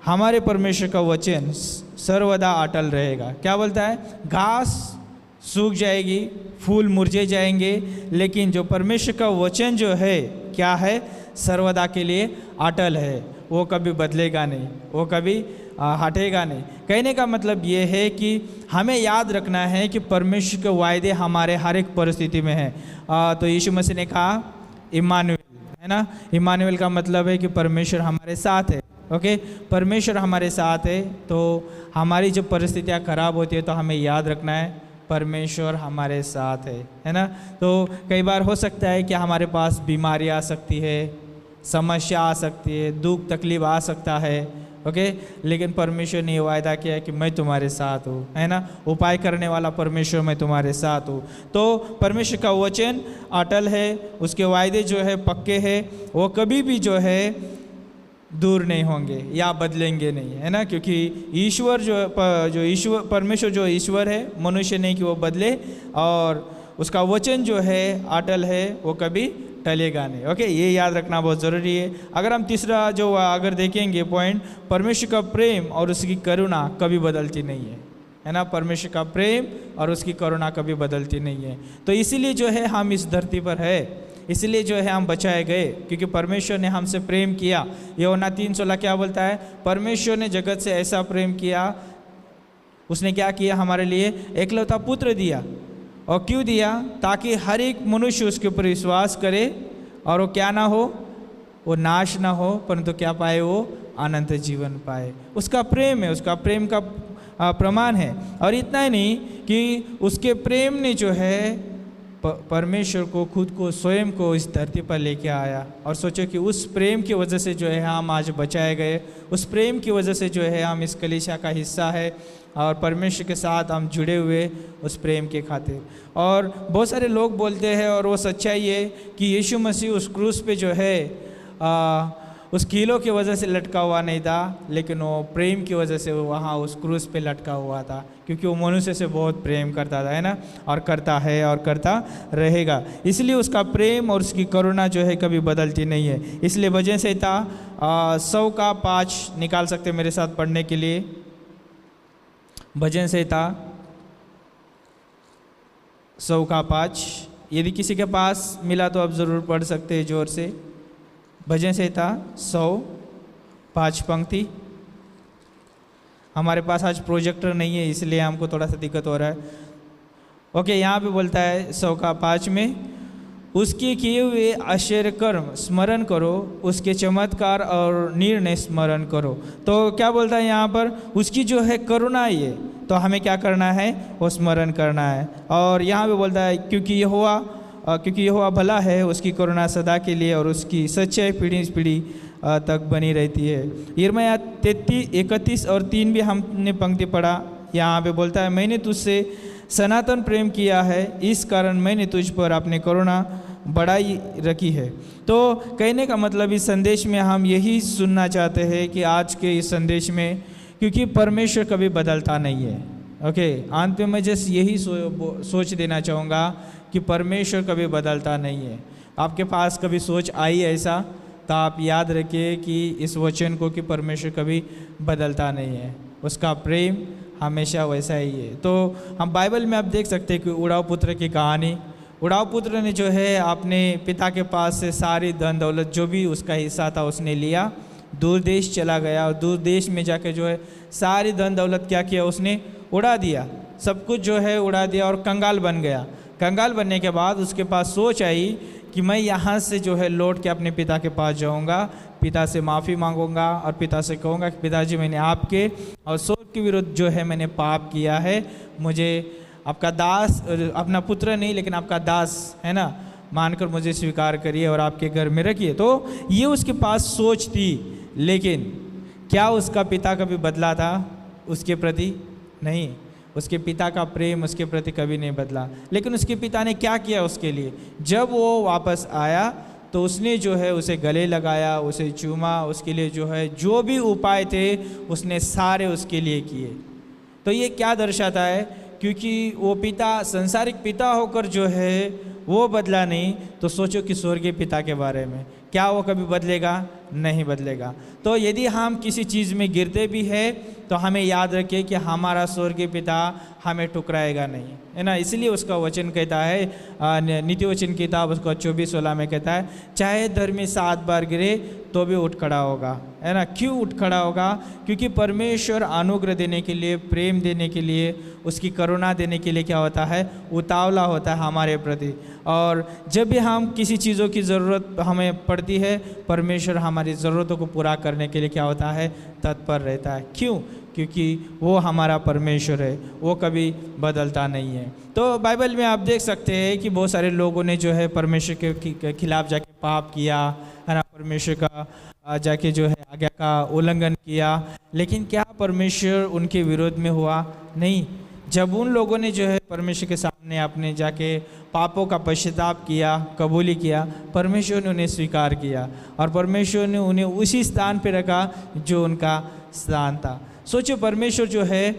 हमारे परमेश्वर का वचन सर्वदा अटल रहेगा। क्या बोलता है? घास सूख जाएगी, फूल मुरझे जाएंगे, लेकिन जो परमेश्वर का वचन जो है क्या है, सर्वदा के लिए अटल है, वो कभी बदलेगा नहीं, वो कभी हटेगा नहीं। कहने का मतलब ये है कि हमें याद रखना है कि परमेश्वर के वायदे हमारे हर एक परिस्थिति में है। तो यीशु मसीह ने कहा इम्मानुएल, है ना। इम्मानुएल का मतलब है कि परमेश्वर हमारे साथ है। ओके, परमेश्वर हमारे साथ है, तो हमारी जब परिस्थितियाँ खराब होती है तो हमें याद रखना है परमेश्वर हमारे साथ है ना। तो कई बार हो सकता है कि हमारे पास बीमारी आ सकती है, समस्या आ सकती है, दुख तकलीफ आ सकता है, ओके, लेकिन परमेश्वर ने ये वायदा किया है कि मैं तुम्हारे साथ हूँ, है ना। उपाय करने वाला परमेश्वर मैं तुम्हारे साथ हूँ। तो परमेश्वर का वचन अटल है, उसके वायदे जो है पक्के हैं, वो कभी भी जो है दूर नहीं होंगे या बदलेंगे नहीं, है ना। क्योंकि ईश्वर जो ईश्वर परमेश्वर जो ईश्वर है, मनुष्य नहीं कि वो बदले, और उसका वचन जो है अटल है, वो कभी टलेगा नहीं। ओके, ये याद रखना बहुत ज़रूरी है। अगर हम तीसरा जो अगर देखेंगे पॉइंट, परमेश्वर का प्रेम और उसकी करुणा कभी बदलती नहीं है ना। परमेश्वर का प्रेम और उसकी करुणा कभी बदलती नहीं है। तो इसीलिए जो है हम इस धरती पर है, इसलिए जो है हम बचाए गए, क्योंकि परमेश्वर ने हमसे प्रेम किया। यूहन्ना 3:16 क्या बोलता है? परमेश्वर ने जगत से ऐसा प्रेम किया, उसने क्या किया? हमारे लिए एकलौता पुत्र दिया। और क्यों दिया? ताकि हर एक मनुष्य उसके ऊपर विश्वास करे और वो क्या ना हो, वो नाश ना हो, परंतु क्या पाए? वो अनंत जीवन पाए। उसका प्रेम है, उसका प्रेम का प्रमाण है। और इतना ही नहीं कि उसके प्रेम ने जो है परमेश्वर को, खुद को, स्वयं को इस धरती पर लेके आया। और सोचो कि उस प्रेम की वजह से जो है हम आज बचाए गए, उस प्रेम की वजह से जो है हम इस कलीसिया का हिस्सा है और परमेश्वर के साथ हम जुड़े हुए उस प्रेम के खातिर। और बहुत सारे लोग बोलते हैं, और वो सच्चाई है, कि यीशु मसीह उस क्रूस पे जो है उस कीलों की वजह से लटका हुआ नहीं था, लेकिन वो प्रेम की वजह से वो वहाँ उस क्रूस पे लटका हुआ था, क्योंकि वो मनुष्य से बहुत प्रेम करता था, है ना, और करता है और करता रहेगा। इसलिए उसका प्रेम और उसकी करुणा जो है कभी बदलती नहीं है। इसलिए भजन संहिता 100:5 निकाल सकते मेरे साथ पढ़ने के लिए। भजन संहिता 100:5, यदि किसी के पास मिला तो आप ज़रूर पढ़ सकते हैं जोर से। भजन संहिता 100:5 पंक्ति। हमारे पास आज प्रोजेक्टर नहीं है, इसलिए हमको थोड़ा सा दिक्कत हो रहा है। ओके, यहाँ पे बोलता है 100:5 में, उसके किए हुए आश्चर्य कर्म स्मरण करो, उसके चमत्कार और निर्णय स्मरण करो। तो क्या बोलता है यहाँ पर? उसकी जो है करुणा है, तो हमें क्या करना है? वो स्मरण करना है। और यहाँ पे बोलता है क्योंकि यहोवा भला है, उसकी करुणा सदा के लिए और उसकी सच्चाई पीढ़ी पीढ़ी तक बनी रहती है। यिर्मयाह 31 और 3 भी हमने पंक्ति पढ़ा। यहाँ पे बोलता है, मैंने तुझसे सनातन प्रेम किया है, इस कारण मैंने तुझ पर अपनी करुणा बढ़ाई रखी है। तो कहने का मतलब इस संदेश में हम यही सुनना चाहते हैं कि आज के इस संदेश में, क्योंकि परमेश्वर कभी बदलता नहीं है। ओके, अंत में मैं जस्ट यही सोच देना चाहूँगा कि परमेश्वर कभी बदलता नहीं है। आपके पास कभी सोच आई ऐसा, तो आप याद रखिए कि इस वचन को कि परमेश्वर कभी बदलता नहीं है, उसका प्रेम हमेशा वैसा ही है। तो हम बाइबल में आप देख सकते हैं कि उड़ाव पुत्र की कहानी। उड़ाव पुत्र ने जो है अपने पिता के पास से सारी धन दौलत जो भी उसका हिस्सा था उसने लिया, दूर देश चला गया, और दूर देश में जाके जो है सारी धन दौलत क्या किया? उसने उड़ा दिया, सब कुछ जो है उड़ा दिया और कंगाल बन गया। कंगाल बनने के बाद उसके पास सोच आई कि मैं यहाँ से जो है लौट के अपने पिता के पास जाऊँगा, पिता से माफ़ी मांगूंगा और पिता से कहूँगा कि पिताजी, मैंने आपके और स्वर्ग के विरुद्ध जो है मैंने पाप किया है, मुझे आपका दास, अपना पुत्र नहीं लेकिन आपका दास, है ना, मानकर मुझे स्वीकार करिए और आपके घर में रखिए। तो ये उसके पास सोच थी, लेकिन क्या उसका पिता कभी बदला था उसके प्रति? नहीं, उसके पिता का प्रेम उसके प्रति कभी नहीं बदला। लेकिन उसके पिता ने क्या किया उसके लिए? जब वो वापस आया तो उसने जो है उसे गले लगाया, उसे चूमा, उसके लिए जो है जो भी उपाय थे उसने सारे उसके लिए किए। तो ये क्या दर्शाता है? क्योंकि वो पिता संसारिक पिता होकर जो है वो बदला नहीं, तो सोचो कि स्वर्गीय पिता के बारे में, क्या वो कभी बदलेगा? नहीं बदलेगा। तो यदि हम किसी चीज़ में गिरते भी हैं तो हमें याद रखिए कि हमारा स्वर्गीय पिता हमें टुकराएगा नहीं, है ना। इसलिए उसका वचन कहता है, नीति वचन किताब उसका 24:16 में कहता है, चाहे धर्मी 7 बार गिरे तो भी उठ खड़ा होगा, है ना। क्यों उठ खड़ा होगा? क्योंकि परमेश्वर अनुग्रह देने के लिए, प्रेम देने के लिए, उसकी करुणा देने के लिए क्या होता है? उतावला होता है हमारे प्रति। और जब भी हम किसी चीज़ों की ज़रूरत हमें पड़ती है, परमेश्वर हमारी ज़रूरतों को पूरा करने के लिए क्या होता है? तत्पर रहता है। क्यों? क्योंकि वो हमारा परमेश्वर है, वो कभी बदलता नहीं है। तो बाइबल में आप देख सकते हैं कि बहुत सारे लोगों ने जो है परमेश्वर के खिलाफ जाके पाप किया, है ना, परमेश्वर का जाके जो है आज्ञा का उल्लंघन किया, लेकिन क्या परमेश्वर उनके विरोध में हुआ? नहीं। जब उन लोगों ने जो है परमेश्वर के सामने अपने जाके पापों का पश्चाताप किया, कबूली किया, परमेश्वर ने उन्हें स्वीकार किया और परमेश्वर ने उन्हें उसी स्थान पे रखा जो उनका स्थान था। सोचो परमेश्वर जो है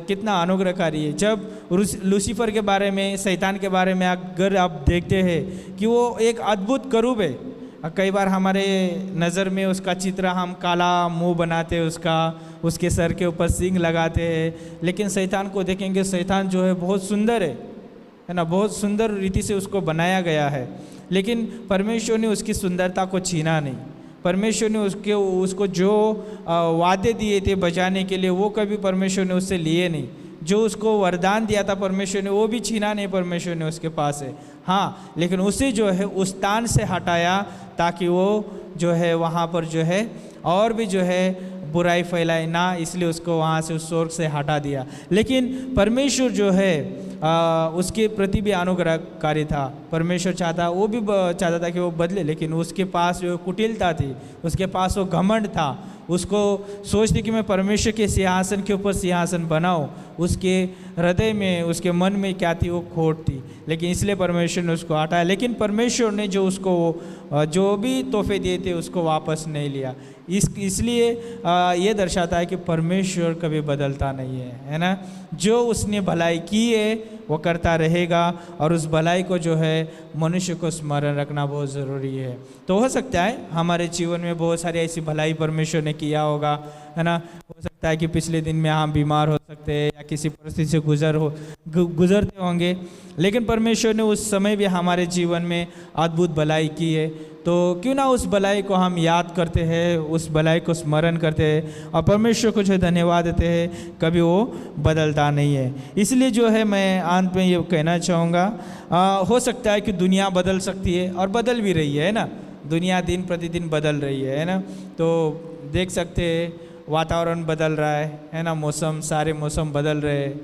कितना अनुग्रहकारी है। जब लूसीफर के बारे में, शैतान के बारे में अगर आप देखते हैं कि वो एक अद्भुत करूब है, कई बार हमारे नज़र में उसका चित्र हम काला मुंह बनाते हैं, उसके सर के ऊपर सींग लगाते हैं, लेकिन शैतान को देखेंगे, शैतान जो है बहुत सुंदर है ना, बहुत सुंदर रीति से उसको बनाया गया है, लेकिन परमेश्वर ने उसकी सुंदरता को छीना नहीं। परमेश्वर ने उसको जो वादे दिए थे बचाने के लिए, वो कभी परमेश्वर ने उससे लिए नहीं। जो उसको वरदान दिया था परमेश्वर ने, वो भी छीना नहीं परमेश्वर ने उसके पास है। हाँ, लेकिन उसे जो है उस स्थान से हटाया ताकि वो जो है वहाँ पर जो है और भी जो है बुराई फैलाए ना, इसलिए उसको वहाँ से उस स्वर्ग से हटा दिया। लेकिन परमेश्वर जो है उसके प्रति भी अनुग्रहकारी था। परमेश्वर वो भी चाहता था कि वो बदले, लेकिन उसके पास जो कुटिलता थी, उसके पास वो घमंड था, उसको सोचती कि मैं परमेश्वर के सिंहासन के ऊपर सिंहासन बनाऊं, उसके हृदय में, उसके मन में क्या थी? वो खोट थी, लेकिन इसलिए परमेश्वर ने उसको हटाया। लेकिन परमेश्वर ने जो उसको जो भी तोहफे दिए थे उसको वापस नहीं लिया। इसलिए ये दर्शाता है कि परमेश्वर कभी बदलता नहीं है ना। जो उसने भलाई की है वो करता रहेगा, और उस भलाई को जो है मनुष्य को स्मरण रखना बहुत ज़रूरी है। तो हो सकता है हमारे जीवन में बहुत सारी ऐसी भलाई परमेश्वर ने किया होगा, है ना। हो सकता है कि पिछले दिन में हम बीमार हो सकते हैं या किसी परिस्थिति से गुजरते होंगे, लेकिन परमेश्वर ने उस समय भी हमारे जीवन में अद्भुत भलाई की है। तो क्यों ना उस भलाई को हम याद करते हैं, उस भलाई को स्मरण करते हैं और परमेश्वर को जो धन्यवाद देते हैं। कभी वो बदलता नहीं है। इसलिए जो है मैं अंत में ये कहना चाहूँगा, हो सकता है कि दुनिया बदल सकती है और बदल भी रही है ना। दुनिया दिन प्रतिदिन बदल रही है ना। तो देख सकते हैं वातावरण बदल रहा है ना, मौसम, सारे मौसम बदल रहे हैं,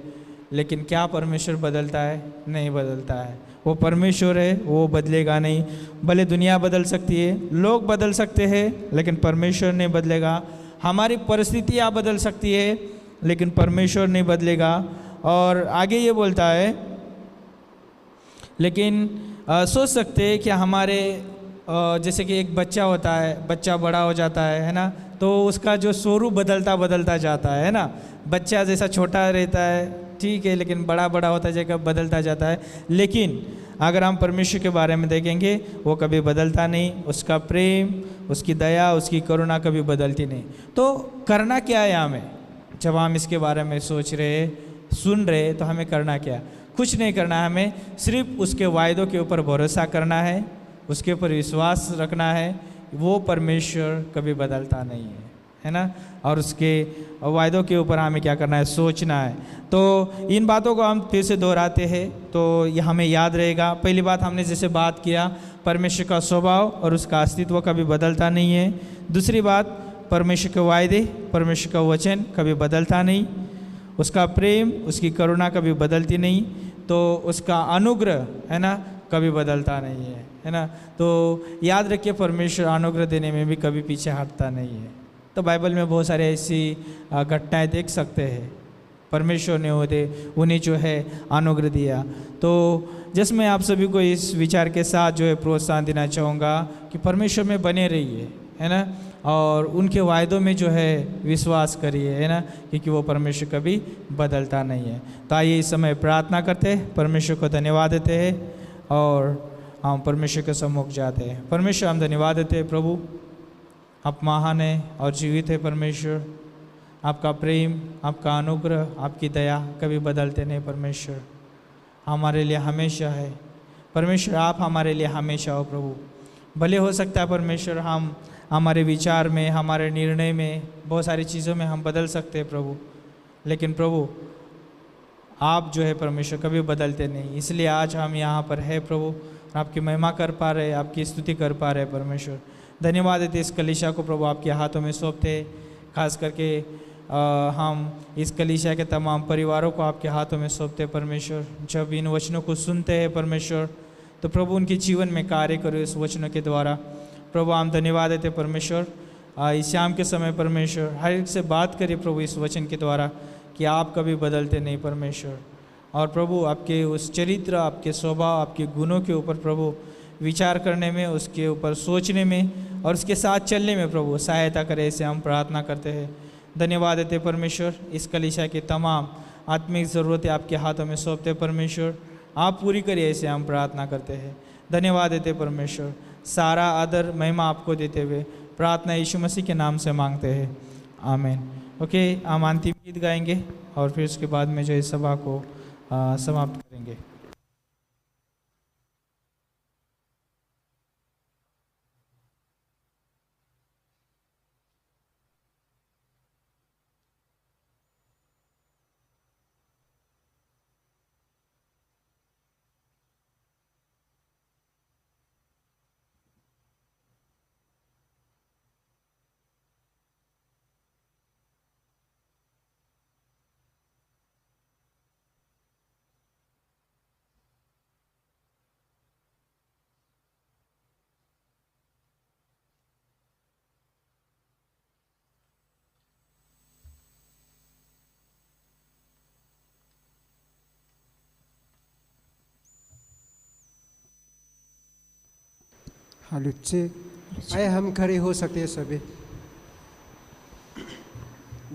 लेकिन क्या परमेश्वर बदलता है? नहीं बदलता है। वो परमेश्वर है, वो बदलेगा नहीं। भले दुनिया बदल सकती है, लोग बदल सकते हैं, लेकिन परमेश्वर नहीं बदलेगा। हमारी परिस्थितियाँ बदल सकती है, लेकिन परमेश्वर नहीं बदलेगा। और आगे ये बोलता है, लेकिन सोच सकते हैं कि हमारे जैसे कि एक बच्चा होता है, बच्चा बड़ा हो जाता है ना, तो उसका जो स्वरूप बदलता जाता है ना। बच्चा जैसा छोटा रहता है, ठीक है, लेकिन बड़ा होता जाएगा, बदलता जाता है। लेकिन अगर हम परमेश्वर के बारे में देखेंगे, वो कभी बदलता नहीं। उसका प्रेम, उसकी दया, उसकी करुणा कभी बदलती नहीं। तो करना क्या है हमें? जब हम इसके बारे में सोच रहे, सुन रहे, तो हमें करना क्या? कुछ नहीं करना है। हमें सिर्फ उसके वायदों के ऊपर भरोसा करना है, उसके ऊपर विश्वास रखना है। वो परमेश्वर कभी बदलता नहीं है ना। और उसके वायदों के ऊपर हमें क्या करना है? सोचना है। तो इन बातों को हम फिर से दोहराते हैं तो ये हमें याद रहेगा। पहली बात हमने जैसे बात किया, परमेश्वर का स्वभाव और उसका अस्तित्व कभी बदलता नहीं है। दूसरी बात, परमेश्वर के वायदे, परमेश्वर का वचन कभी बदलता नहीं। उसका प्रेम, उसकी करुणा कभी बदलती नहीं। तो उसका अनुग्रह, है ना, कभी बदलता नहीं है ना। तो याद रखिए, परमेश्वर अनुग्रह देने में भी कभी पीछे हटता नहीं है। तो बाइबल में बहुत सारी ऐसी घटनाएं देख सकते हैं। परमेश्वर ने उन्हें जो है अनुग्रह दिया। तो जिसमें आप सभी को इस विचार के साथ जो है प्रोत्साहन देना चाहूँगा कि परमेश्वर में बने रहिए, है ना, और उनके वायदों में जो है विश्वास करिए, है ना, क्योंकि वो परमेश्वर कभी बदलता नहीं है। तो आइए इस समय प्रार्थना करते हैं, परमेश्वर को धन्यवाद देते हैं और हम परमेश्वर के सम्मुख जाते हैं। परमेश्वर हम धन्यवाद देते हैं प्रभु, आप महान है और जीवित है परमेश्वर, आपका प्रेम, आपका अनुग्रह, आपकी दया कभी बदलते नहीं परमेश्वर, हमारे लिए हमेशा है परमेश्वर, आप हमारे लिए हमेशा हो प्रभु। भले हो सकता है परमेश्वर हम हमारे विचार में, हमारे निर्णय में, बहुत सारी चीज़ों में हम बदल सकते हैं प्रभु, लेकिन प्रभु आप जो है परमेश्वर कभी बदलते नहीं। इसलिए आज हम यहाँ पर है प्रभु, आपकी महिमा कर पा रहे, आपकी स्तुति कर पा रहे परमेश्वर। धन्यवाद देते इस कलीसिया को प्रभु आपके हाथों में सौंपते, खास करके हम इस कलीसिया के तमाम परिवारों को आपके हाथों में सौंपते परमेश्वर। जब इन वचनों को सुनते हैं परमेश्वर तो प्रभु उनके जीवन में कार्य करो इस वचनों के द्वारा। प्रभु हम धन्यवाद देते परमेश्वर, इस शाम के समय परमेश्वर हर एक से बात करिए प्रभु इस वचन के द्वारा कि आप कभी बदलते नहीं परमेश्वर। और प्रभु आपके उस चरित्र, आपके स्वभाव, आपके गुणों के ऊपर प्रभु विचार करने में, उसके ऊपर सोचने में और उसके साथ चलने में प्रभु सहायता करे, ऐसे हम प्रार्थना करते हैं। धन्यवाद देते परमेश्वर, इस कलीसिया की तमाम आत्मिक ज़रूरतें आपके हाथों में सौंपते परमेश्वर, आप पूरी करिए, ऐसे हम प्रार्थना करते हैं। धन्यवाद देते परमेश्वर, सारा आदर महिमा आपको देते हुए प्रार्थना यीशु मसीह के नाम से मांगते हैं, आमीन। ओके, हम अंतिम गीत गाएंगे और फिर उसके बाद में जो इस सभा को समाप्त करेंगे। हालुच्चे आए हम खड़े हो सकते हैं सभी।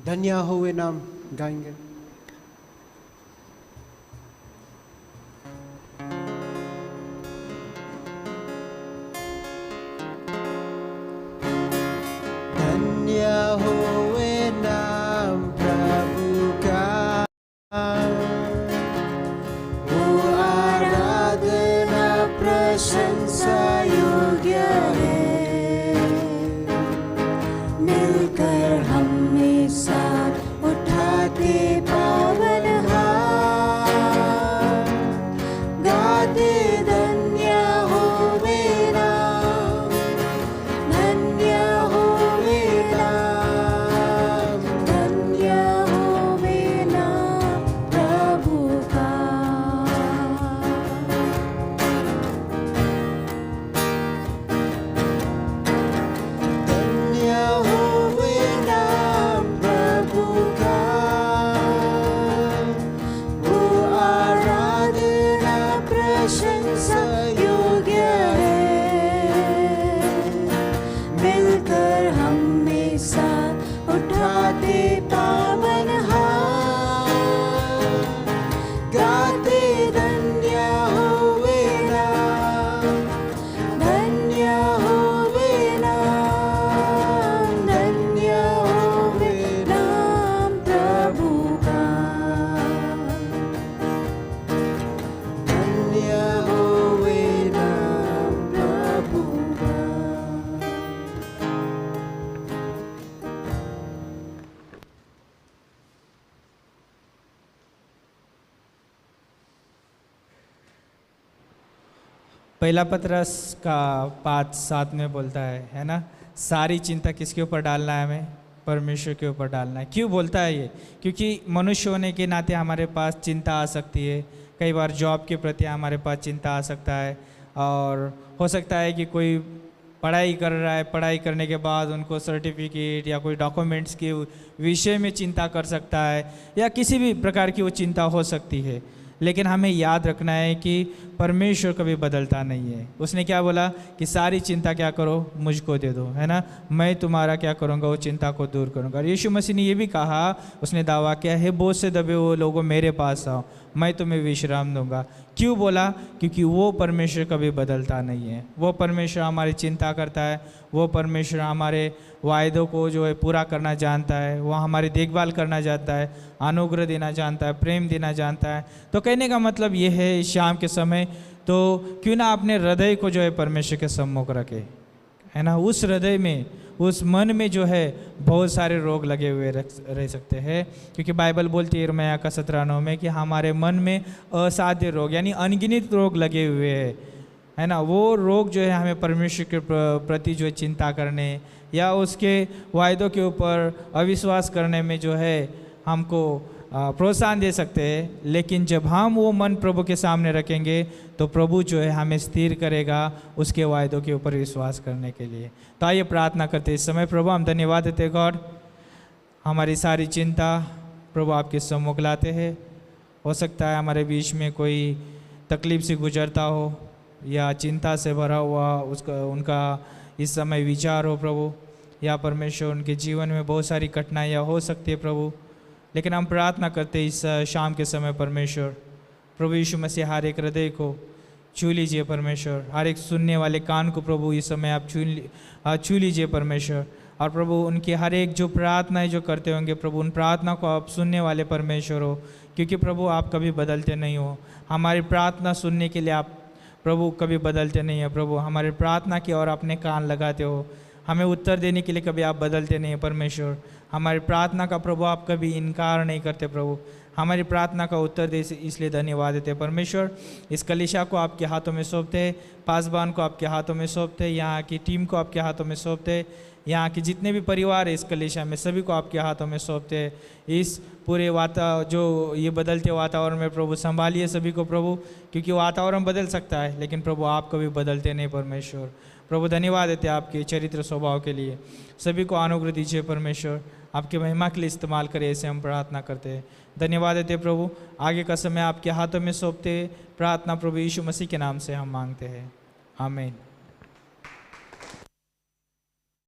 धन्य हुए नाम गाएंगे। धन्य हुए नाम प्रभु का, वो आराधना प्रशंसा योग्य है। मिलकर हमें साथ उठाते पावन हाथ, गाते धन्य होवे नाम, धन्य होवे नाम, धन्य होवे नाम प्रभु का। धन्य होवे नाम प्रभु का, वो आराधना प्रशंसा योग्य है। मिलकर हमें साथ उठाते पावन हाथ, गाते धन्य होवे नाम, धन्य होवे नाम, धन्य होवे नाम प्रभु का। धन्य होवे नाम प्रभु का। पहला पत्रस का 5:7 में बोलता है ना, सारी चिंता किसके ऊपर डालना है? हमें परमेश्वर के ऊपर डालना है। क्यों बोलता है ये? क्योंकि मनुष्य होने के नाते हमारे पास चिंता आ सकती है। कई बार जॉब के प्रति हमारे पास चिंता आ सकता है, और हो सकता है कि कोई पढ़ाई कर रहा है, पढ़ाई करने के बाद उनको सर्टिफिकेट या कोई डॉक्यूमेंट्स के विषय में चिंता कर सकता है, या किसी भी प्रकार की वो चिंता हो सकती है। लेकिन हमें याद रखना है कि परमेश्वर कभी बदलता नहीं है। उसने क्या बोला कि सारी चिंता क्या करो, मुझको दे दो, है ना, मैं तुम्हारा क्या करूँगा, वो चिंता को दूर करूँगा। और यीशु मसीह ने ये भी कहा, उसने दावा किया है, बोझ से दबे हुए लोगों मेरे पास आओ, मैं तुम्हें विश्राम दूंगा। क्यों बोला? क्योंकि वो परमेश्वर कभी बदलता नहीं है। वो परमेश्वर हमारी चिंता करता है, वो परमेश्वर हमारे वायदों को जो है पूरा करना जानता है, वो हमारी देखभाल करना जानता है, अनुग्रह देना जानता है, प्रेम देना जानता है। तो कहने का मतलब ये है इस शाम के समय, तो क्यों ना अपने हृदय को जो है परमेश्वर के सम्मुख रखे, है ना। उस हृदय में, उस मन में जो है बहुत सारे रोग लगे हुए रह सकते हैं, क्योंकि बाइबल बोलती है यिर्मयाह का 17:9 में कि हमारे मन में असाध्य रोग यानी अनगिनत रोग लगे हुए हैं, है ना। वो रोग जो है हमें परमेश्वर के प्रति जो है चिंता करने या उसके वायदों के ऊपर अविश्वास करने में जो है हमको प्रोत्साहन दे सकते हैं। लेकिन जब हम वो मन प्रभु के सामने रखेंगे तो प्रभु जो है हमें स्थिर करेगा उसके वायदों के ऊपर विश्वास करने के लिए। तो आइए प्रार्थना करते इस समय। प्रभु हम धन्यवाद देते गॉड, हमारी सारी चिंता प्रभु आपके सम्मुख लाते हैं। हो सकता है हमारे बीच में कोई तकलीफ से गुजरता हो या चिंता से भरा हुआ उनका इस समय विचार हो प्रभु, या परमेश्वर उनके जीवन में बहुत सारी कठिनाइयाँ हो सकती है प्रभु। लेकिन हम प्रार्थना करते इस शाम के समय परमेश्वर, प्रभु यीशु मसीह हर एक हृदय को छू लीजिए परमेश्वर, हर एक सुनने वाले कान को प्रभु इस समय आप छू लीजिए परमेश्वर। और प्रभु उनकी हर एक जो प्रार्थनाएं जो करते होंगे प्रभु, उन प्रार्थना को आप सुनने वाले परमेश्वर हो, क्योंकि प्रभु आप कभी बदलते नहीं हो। हमारी प्रार्थना सुनने के लिए आप प्रभु कभी बदलते नहीं है प्रभु, हमारी प्रार्थना की ओर अपने कान लगाते हो, हमें उत्तर देने के लिए कभी आप बदलते नहीं हैं परमेश्वर। हमारी प्रार्थना का प्रभु आप कभी इनकार नहीं करते प्रभु, हमारी प्रार्थना का उत्तर दे इसलिए धन्यवाद देते परमेश्वर। इस कलीसिया को आपके हाथों में सौंपते, पासबान को आपके हाथों में सौंपते, यहाँ की टीम को आपके हाथों में सौंपते, यहाँ के जितने भी परिवार है इस कलीसिया में सभी को आपके हाथों में सौंपते। इस पूरे जो ये बदलते वातावरण में प्रभु संभालिए सभी को प्रभु, क्योंकि वातावरण बदल सकता है लेकिन प्रभु आप कभी बदलते नहीं परमेश्वर। प्रभु धन्यवाद देते आपके चरित्र स्वभाव के लिए, सभी को अनुग्रह दीजिए परमेश्वर, आपकी महिमा के लिए इस्तेमाल करें, ऐसे हम प्रार्थना करते हैं। धन्यवाद देते प्रभु, आगे का समय आपके हाथों में सौंपते, प्रार्थना प्रभु यीशु मसीह के नाम से हम मांगते हैं, आमीन।